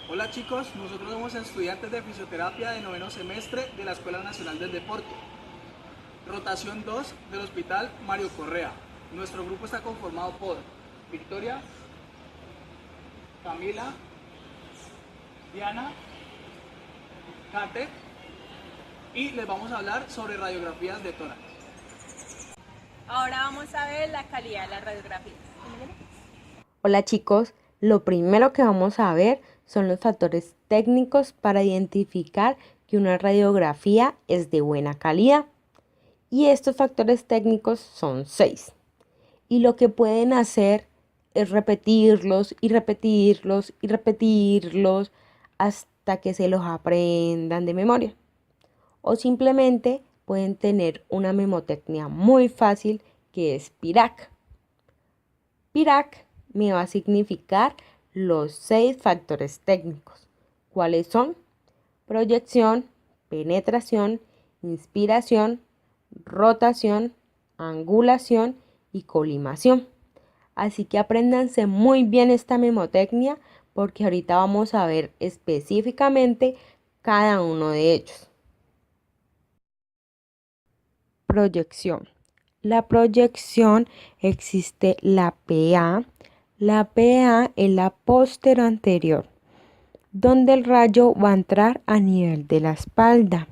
Hola chicos, nosotros somos estudiantes de fisioterapia de noveno semestre de la Escuela Nacional del Deporte. Rotación 2 del Hospital Mario Correa. Nuestro grupo está conformado por Victoria, Camila, Diana, Kate y les vamos a hablar sobre radiografías de tórax. Ahora vamos a ver la calidad de las radiografías. Hola chicos, lo primero que vamos a ver son los factores técnicos para identificar que una radiografía es de buena calidad. Y estos factores técnicos son 6. Y lo que pueden hacer es repetirlos y repetirlos y repetirlos hasta que se los aprendan de memoria. O simplemente pueden tener una memotecnia muy fácil que es PIRAC. PIRAC me va a significar los 6 factores técnicos. ¿Cuáles son? Proyección, penetración, inspiración, rotación, angulación y colimación. Así que apréndanse muy bien esta memotecnia porque ahorita vamos a ver específicamente cada uno de ellos. Proyección. La proyección existe la PA. La PA es la posteroanterior, donde el rayo va a entrar a nivel de la espalda.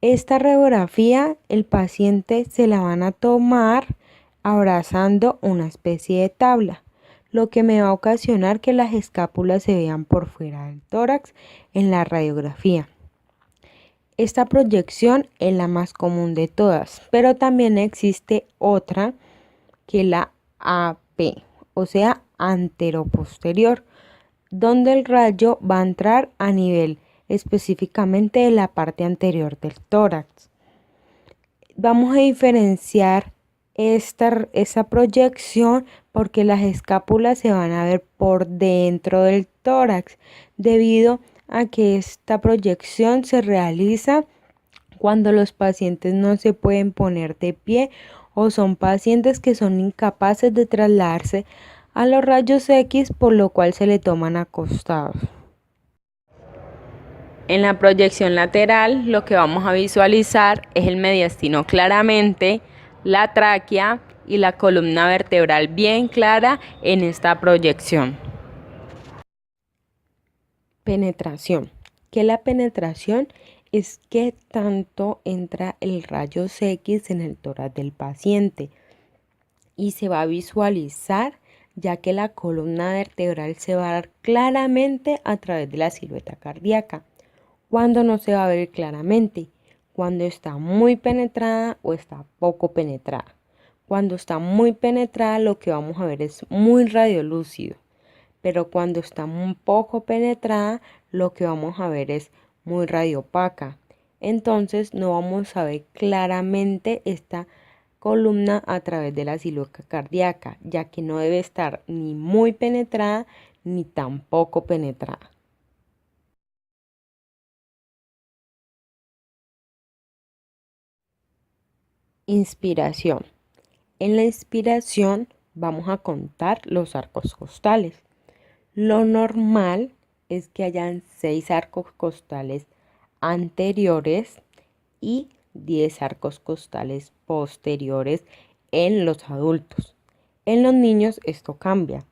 Esta radiografía el paciente se la van a tomar abrazando una especie de tabla, lo que me va a ocasionar que las escápulas se vean por fuera del tórax en la radiografía. Esta proyección es la más común de todas, pero también existe otra que la AP, o sea, anteroposterior, donde el rayo va a entrar a nivel específicamente de la parte anterior del tórax. Vamos a diferenciar esa proyección porque las escápulas se van a ver por dentro del tórax, debido a que esta proyección se realiza cuando los pacientes no se pueden poner de pie o son pacientes que son incapaces de trasladarse a los rayos X, por lo cual se le toman acostados. En la proyección lateral lo que vamos a visualizar es el mediastino claramente, la tráquea y la columna vertebral bien clara en esta proyección. Penetración. ¿Qué es la penetración? Es que tanto entra el rayos X en el tórax del paciente y se va a visualizar ya que la columna vertebral se va a dar claramente a través de la silueta cardíaca. ¿Cuándo no se va a ver claramente? Cuando está muy penetrada o está poco penetrada. Cuando está muy penetrada lo que vamos a ver es muy radiolúcido, pero cuando está un poco penetrada lo que vamos a ver es muy radiopaca. Entonces no vamos a ver claramente esta columna a través de la silueta cardíaca, ya que no debe estar ni muy penetrada ni tampoco penetrada. Inspiración. En la inspiración vamos a contar los arcos costales. Lo normal es que hayan 6 arcos costales anteriores y 10 arcos costales posteriores en los adultos. En los niños esto cambia.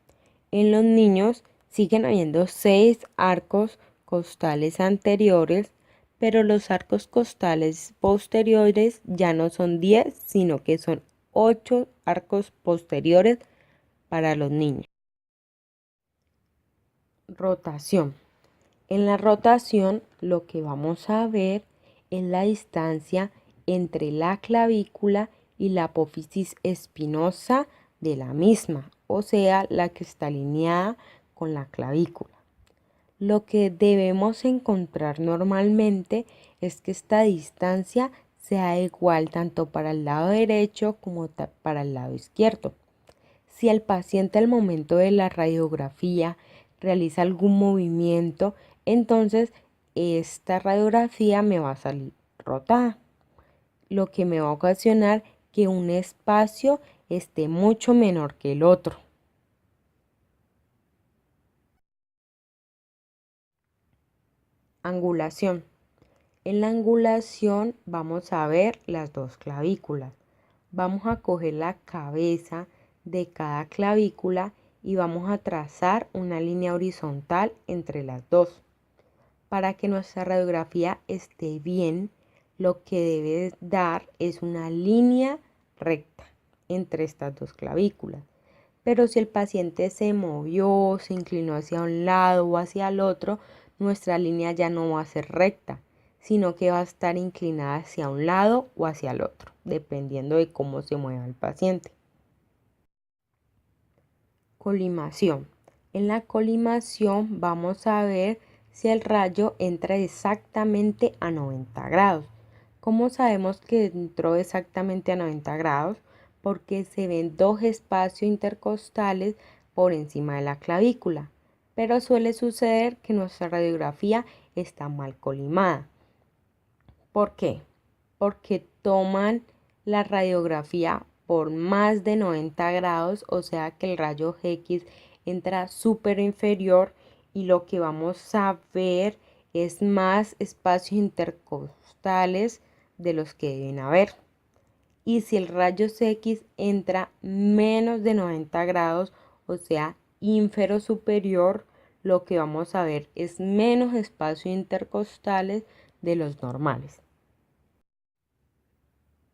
En los niños siguen habiendo 6 arcos costales anteriores, pero los arcos costales posteriores ya no son 10, sino que son 8 arcos posteriores para los niños. Rotación. En la rotación lo que vamos a ver es la distancia entre la clavícula y la apófisis espinosa de la misma, o sea, la que está alineada con la clavícula. Lo que debemos encontrar normalmente es que esta distancia sea igual tanto para el lado derecho como para el lado izquierdo. Si el paciente al momento de la radiografía realiza algún movimiento, entonces esta radiografía me va a salir rotada, lo que me va a ocasionar que un espacio esté mucho menor que el otro. Angulación. En la angulación vamos a ver las dos clavículas. Vamos a coger la cabeza de cada clavícula y vamos a trazar una línea horizontal entre las dos. Para que nuestra radiografía esté bien, lo que debe dar es una línea recta entre estas dos clavículas. Pero si el paciente se movió, se inclinó hacia un lado o hacia el otro, nuestra línea ya no va a ser recta, sino que va a estar inclinada hacia un lado o hacia el otro, dependiendo de cómo se mueva el paciente. Colimación. En la colimación vamos a ver si el rayo entra exactamente a 90 grados. ¿Cómo sabemos que entró exactamente a 90 grados? Porque se ven dos espacios intercostales por encima de la clavícula. Pero suele suceder que nuestra radiografía está mal colimada. ¿Por qué? Porque toman la radiografía por más de 90 grados, o sea que el rayo X entra súper inferior y lo que vamos a ver es más espacios intercostales de los que deben haber. Y si el rayo X entra menos de 90 grados, o sea, ínfero superior, lo que vamos a ver es menos espacios intercostales de los normales.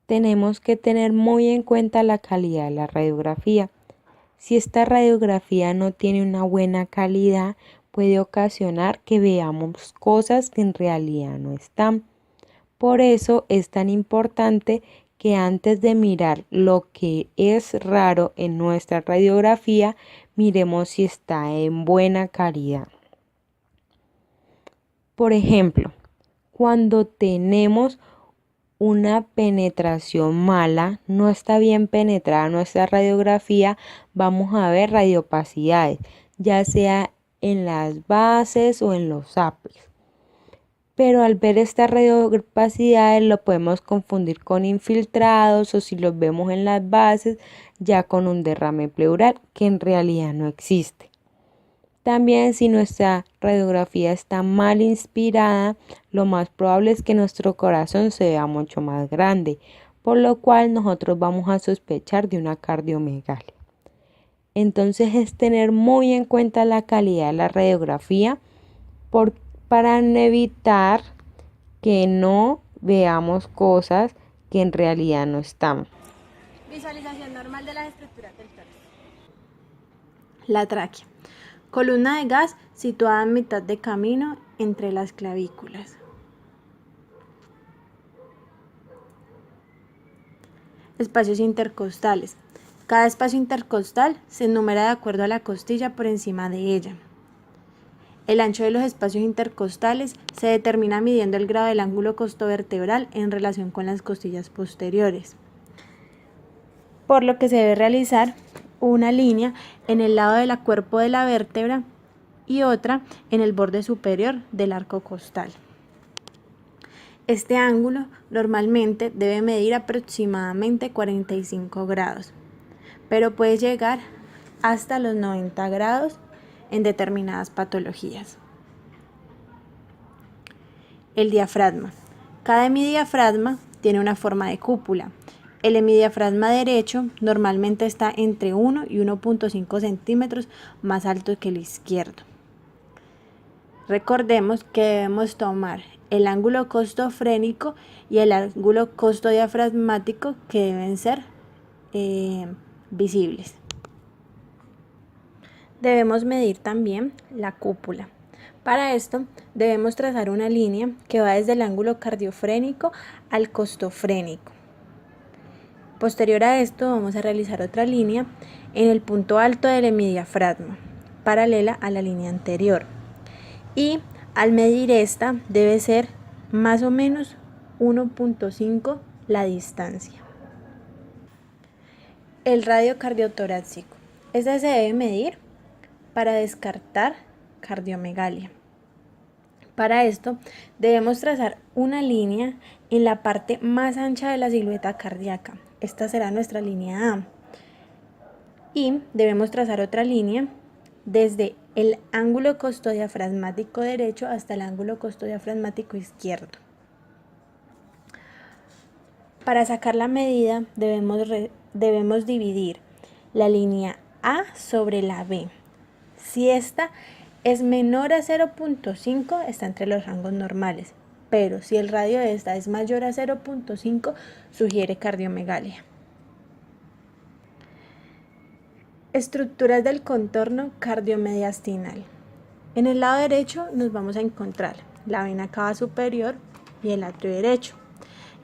Tenemos que tener muy en cuenta la calidad de la radiografía. Si esta radiografía no tiene una buena calidad, puede ocasionar que veamos cosas que en realidad no están. Por eso es tan importante que antes de mirar lo que es raro en nuestra radiografía, miremos si está en buena calidad. Por ejemplo, cuando tenemos una penetración mala, no está bien penetrada nuestra radiografía, vamos a ver radiopacidades, ya sea en las bases o en los apes. Pero al ver estas radiopacidades lo podemos confundir con infiltrados o si los vemos en las bases ya con un derrame pleural que en realidad no existe. También si nuestra radiografía está mal inspirada, lo más probable es que nuestro corazón se vea mucho más grande, por lo cual nosotros vamos a sospechar de una cardiomegalia. Entonces es tener muy en cuenta la calidad de la radiografía para evitar que no veamos cosas que en realidad no están. Visualización normal de las estructuras del tórax. La tráquea. Columna de gas situada en mitad de camino entre las clavículas. Espacios intercostales. Cada espacio intercostal se enumera de acuerdo a la costilla por encima de ella. El ancho de los espacios intercostales se determina midiendo el grado del ángulo costovertebral en relación con las costillas posteriores, por lo que se debe realizar una línea en el lado del cuerpo de la vértebra y otra en el borde superior del arco costal. Este ángulo normalmente debe medir aproximadamente 45 grados, pero puede llegar hasta los 90 grados en determinadas patologías. El diafragma. Cada hemidiafragma tiene una forma de cúpula. El hemidiafragma derecho normalmente está entre 1 y 1.5 centímetros más alto que el izquierdo. Recordemos que debemos tomar el ángulo costofrénico y el ángulo costodiafragmático que deben ser visibles. Debemos medir también la cúpula. Para esto debemos trazar una línea que va desde el ángulo cardiofrénico al costofrénico. Posterior a esto vamos a realizar otra línea en el punto alto del hemidiafragma, paralela a la línea anterior. Y al medir esta debe ser más o menos 1.5 la distancia. El radio cardiotorácico. Este se debe medir para descartar cardiomegalia. Para esto debemos trazar una línea en la parte más ancha de la silueta cardíaca. Esta será nuestra línea A. Y debemos trazar otra línea desde el ángulo costodiafragmático derecho hasta el ángulo costodiafragmático izquierdo. Para sacar la medida debemos dividir la línea A sobre la B. Si esta es menor a 0.5, está entre los rangos normales, pero si el radio de esta es mayor a 0.5, sugiere cardiomegalia. Estructuras del contorno cardiomediastinal. En el lado derecho nos vamos a encontrar la vena cava superior y el atrio derecho.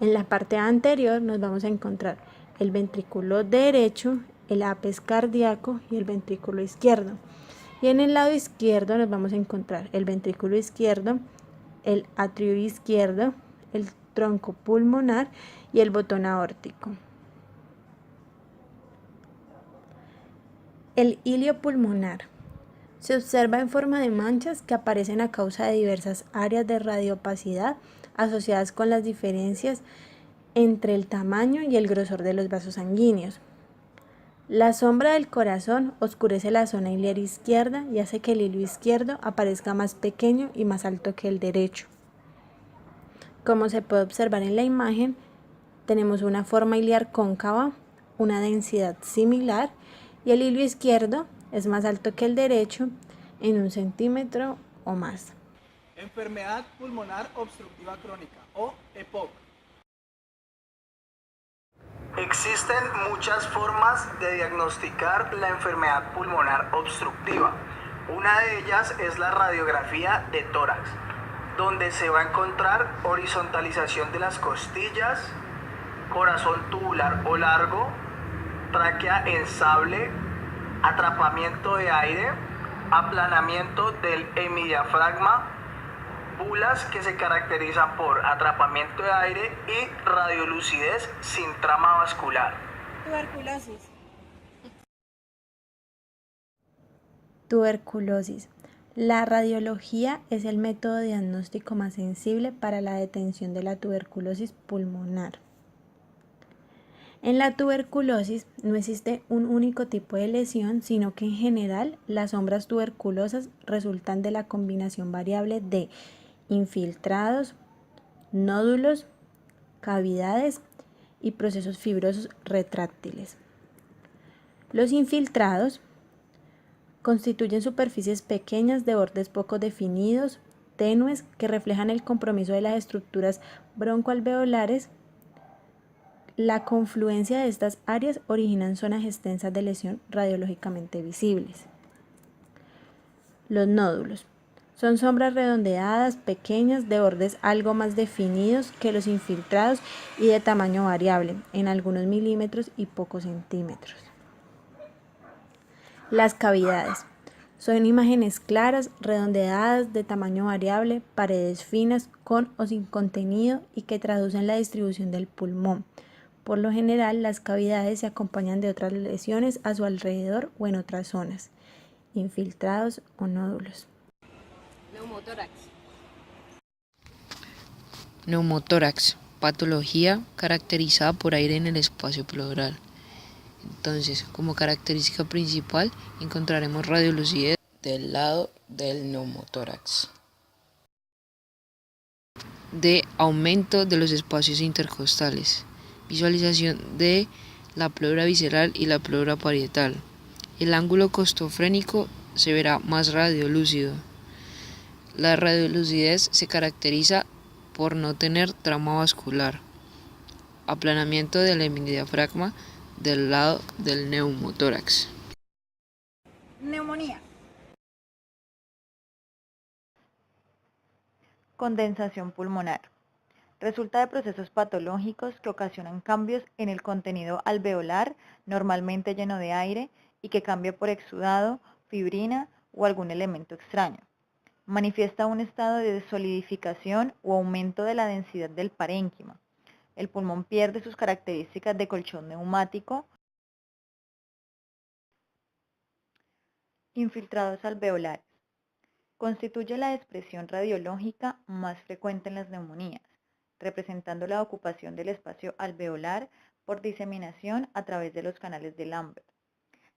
En la parte anterior nos vamos a encontrar el ventrículo derecho, el apes cardíaco y el ventrículo izquierdo. Y en el lado izquierdo nos vamos a encontrar el ventrículo izquierdo, el atrio izquierdo, el tronco pulmonar y el botón aórtico. El hilio pulmonar se observa en forma de manchas que aparecen a causa de diversas áreas de radiopacidad asociadas con las diferencias entre el tamaño y el grosor de los vasos sanguíneos. La sombra del corazón oscurece la zona iliar izquierda y hace que el hilio izquierdo aparezca más pequeño y más alto que el derecho. Como se puede observar en la imagen, tenemos una forma iliar cóncava, una densidad similar, y el hilio izquierdo es más alto que el derecho en 1 centímetro o más. Enfermedad pulmonar obstructiva crónica o EPOC. Existen muchas formas de diagnosticar la enfermedad pulmonar obstructiva. Una de ellas es la radiografía de tórax, donde se va a encontrar horizontalización de las costillas, corazón tubular o largo, tráquea en sable, atrapamiento de aire, aplanamiento del hemidiafragma, bulas que se caracterizan por atrapamiento de aire y radiolucidez sin trama vascular. Tuberculosis. La radiología es el método diagnóstico más sensible para la detención de la tuberculosis pulmonar. En la tuberculosis no existe un único tipo de lesión, sino que en general las sombras tuberculosas resultan de la combinación variable de infiltrados, nódulos, cavidades y procesos fibrosos retráctiles. Los infiltrados constituyen superficies pequeñas de bordes poco definidos, tenues, que reflejan el compromiso de las estructuras broncoalveolares. La confluencia de estas áreas originan zonas extensas de lesión radiológicamente visibles. Los nódulos son sombras redondeadas, pequeñas, de bordes algo más definidos que los infiltrados y de tamaño variable, en algunos milímetros y pocos centímetros. Las cavidades son imágenes claras, redondeadas, de tamaño variable, paredes finas, con o sin contenido y que traducen la distribución del pulmón. Por lo general, las cavidades se acompañan de otras lesiones a su alrededor o en otras zonas, infiltrados o nódulos. Neumotórax, patología caracterizada por aire en el espacio pleural. Entonces, como característica principal, encontraremos radiolucidez del lado del neumotórax. De aumento de los espacios intercostales. Visualización de la pleura visceral y la pleura parietal. El ángulo costofrénico se verá más radiolúcido. La radiolucidez se caracteriza por no tener trama vascular. Aplanamiento del hemidiafragma del lado del neumotórax. Neumonía. Condensación pulmonar. Resulta de procesos patológicos que ocasionan cambios en el contenido alveolar, normalmente lleno de aire, y que cambia por exudado, fibrina o algún elemento extraño. Manifiesta un estado de solidificación o aumento de la densidad del parénquima. El pulmón pierde sus características de colchón neumático. Infiltrados alveolares. Constituye la expresión radiológica más frecuente en las neumonías, representando la ocupación del espacio alveolar por diseminación a través de los canales de Lambert.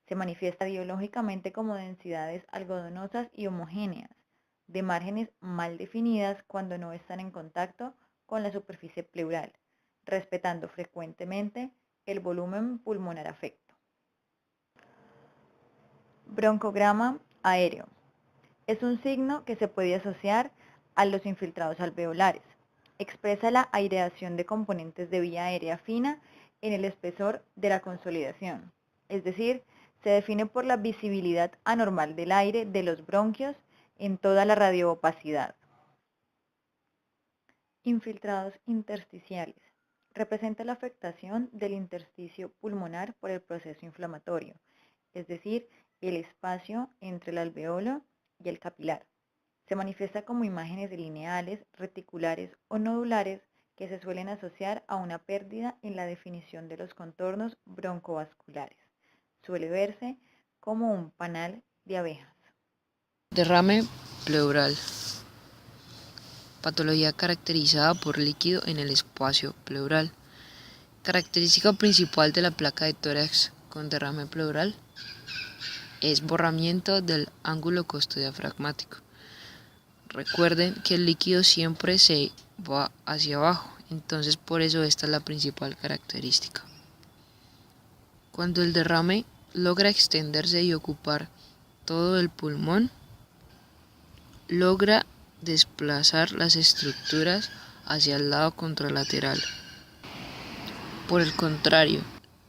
Se manifiesta biológicamente como densidades algodonosas y homogéneas, de márgenes mal definidas cuando no están en contacto con la superficie pleural, respetando frecuentemente el volumen pulmonar afecto. Broncograma aéreo. Es un signo que se puede asociar a los infiltrados alveolares. Expresa la aireación de componentes de vía aérea fina en el espesor de la consolidación, es decir, se define por la visibilidad anormal del aire de los bronquios en toda la radioopacidad. Infiltrados intersticiales. Representa la afectación del intersticio pulmonar por el proceso inflamatorio, es decir, el espacio entre el alveolo y el capilar. Se manifiesta como imágenes lineales, reticulares o nodulares que se suelen asociar a una pérdida en la definición de los contornos broncovasculares. Suele verse como un panal de abejas. Derrame pleural. Patología caracterizada por líquido en el espacio pleural. Característica principal de la placa de tórax con derrame pleural es borramiento del ángulo costodiafragmático. Recuerden que el líquido siempre se va hacia abajo, entonces por eso esta es la principal característica. Cuando el derrame logra extenderse y ocupar todo el pulmón, logra desplazar las estructuras hacia el lado contralateral. Por el contrario,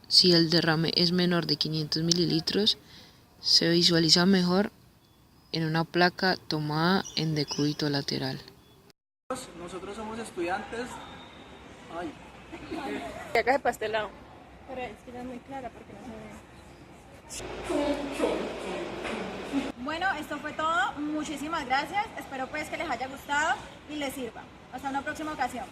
si el derrame es menor de 500 mililitros, se visualiza mejor en una placa tomada en decúbito lateral. Nosotros somos estudiantes. Ay. ¿Qué hagas de pastelado? Pero es que ya es muy clara porque no se ve. Bueno, esto fue todo. Muchísimas gracias. Espero pues que les haya gustado y les sirva. Hasta una próxima ocasión.